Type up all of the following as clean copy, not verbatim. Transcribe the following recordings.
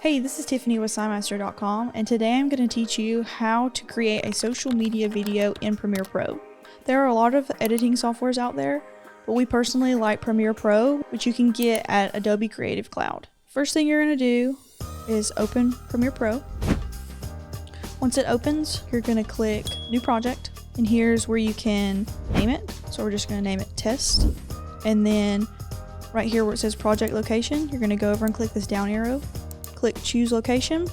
Hey, this is Tiffany with SignMaster.com, and today I'm going to teach you how to create a social media video in Premiere Pro. There are a lot of editing softwares out there, but we personally like Premiere Pro, which you can get at Adobe Creative Cloud. First thing you're going to do is open Premiere Pro. Once it opens, you're going to click New Project, and here's where you can name it. So we're just going to name it Test, and then right here where it says Project Location, you're going to go over and click this down arrow. Click Choose Location,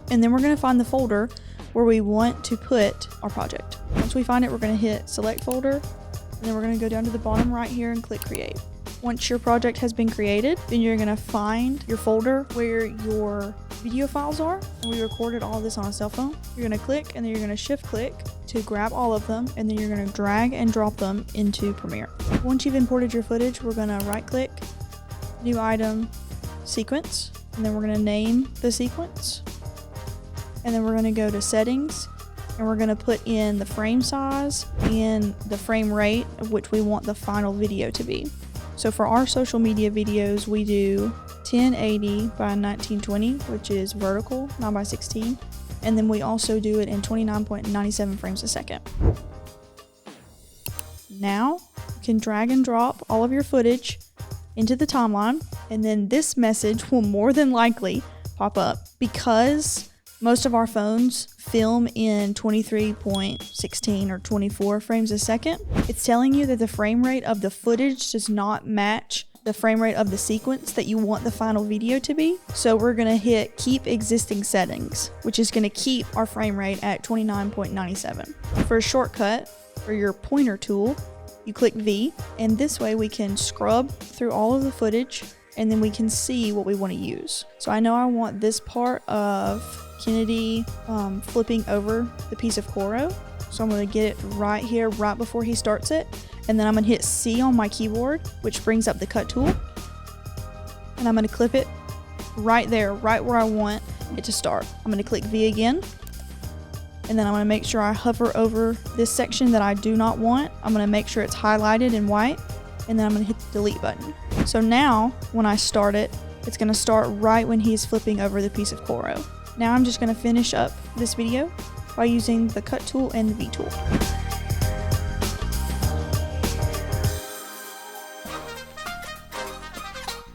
and then we're going to find the folder where we want to put our project. Once we find it, we're going to hit Select Folder, and then we're going to go down to the bottom right here and click Create. Once your project has been created, then you're going to find your folder where your video files are, and we recorded all of this on a cell phone. You're going to click, and then you're going to shift click to grab all of them, and then you're going to drag and drop them into Premiere. Once you've imported your footage, we're going to right click, New Item, Sequence, and then we're going to name the sequence, and then we're going to go to Settings, and we're going to put in the frame size and the frame rate of which we want the final video to be. So for our social media videos, we do 1080 by 1920, which is vertical, 9 by 16, and then we also do it in 29.97 frames a second. Now you can drag and drop all of your footage into the timeline, and then this message will more than likely pop up. Because most of our phones film in 23.16 or 24 frames a second, it's telling you that the frame rate of the footage does not match the frame rate of the sequence that you want the final video to be. So we're going to hit Keep Existing Settings, which is going to keep our frame rate at 29.97. For a shortcut for your pointer tool, you click V, and this way we can scrub through all of the footage, and then we can see what we want to use. So I know I want this part of Kennedy flipping over the piece of Coro, so I'm going to get it right here, right before he starts it, and then I'm going to hit C on my keyboard, which brings up the cut tool, and I'm going to clip it right there, right where I want it to start. I'm going to click V again, and then I'm going to make sure I hover over this section that I do not want. I'm going to make sure it's highlighted in white, and then I'm going to hit the delete button. So now when I start it, it's going to start right when he's flipping over the piece of Coro. Now I'm just going to finish up this video by using the cut tool and the V tool.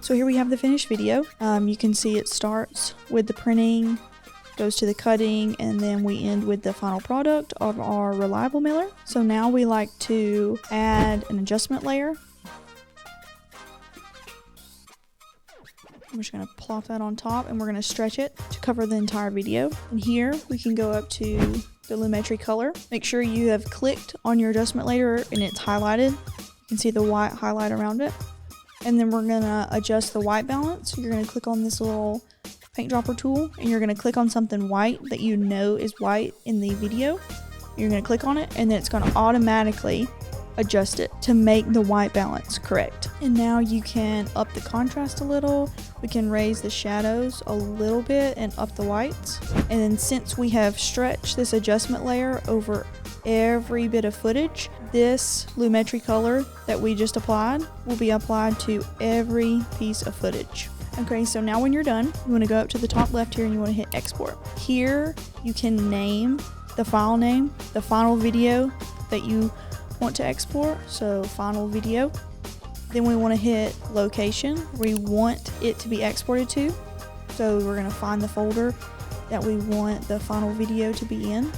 So here we have the finished video. You can see it starts with the printing, goes to the cutting, and then we end with the final product of our reliable mailer. So now we like to add an adjustment layer. I'm just going to plop that on top, and we're going to stretch it to cover the entire video. And here we can go up to the lumetri color. Make sure you have clicked on your adjustment layer and it's highlighted. You can see the white highlight around it. And then we're going to adjust the white balance. You're going to click on this little paint dropper tool, and you're going to click on something white that you know is white in the video. You're going to click on it, and then it's going to automatically adjust it to make the white balance correct. And now you can up the contrast a little. We can raise the shadows a little bit and up the whites. And then since we have stretched this adjustment layer over every bit of footage, this lumetri color that we just applied will be applied to every piece of footage. Okay, so now when you're done, you want to go up to the top left here and you want to hit export. Here you can name the file name, the final video that you want to export, so final video. Then we want to hit location we want it to be exported to. So we're going to find the folder that we want the final video to be in.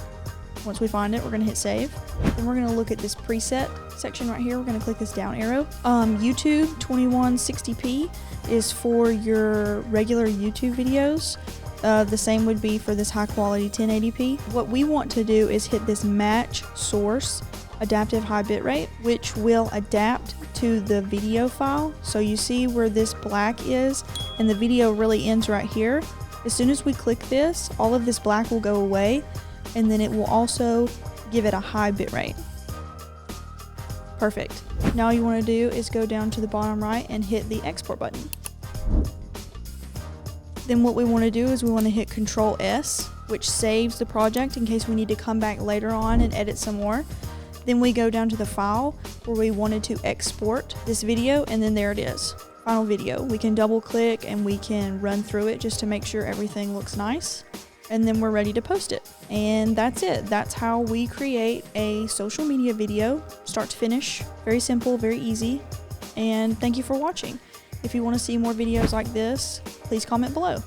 Once we find it, we're going to hit save. Then we're going to look at this preset section right here. We're going to click this down arrow. YouTube 2160p is for your regular YouTube videos. The same would be for this high quality 1080p. What we want to do is hit this match source adaptive high bitrate, which will adapt to the video file. So you see where this black is, and the video really ends right here. As soon as we click this, all of this black will go away, and then it will also give it a high bitrate. Perfect. Now all you want to do is go down to the bottom right and hit the export button. Then what we want to do is we want to hit Control S, which saves the project in case we need to come back later on and edit some more. Then we go down to the file where we wanted to export this video, and then there it is. final video. We can double click and we can run through it just to make sure everything looks nice. And then we're ready to post it. And that's it. That's how we create a social media video, start to finish. Very simple, very easy. And thank you for watching. If you want to see more videos like this, please comment below.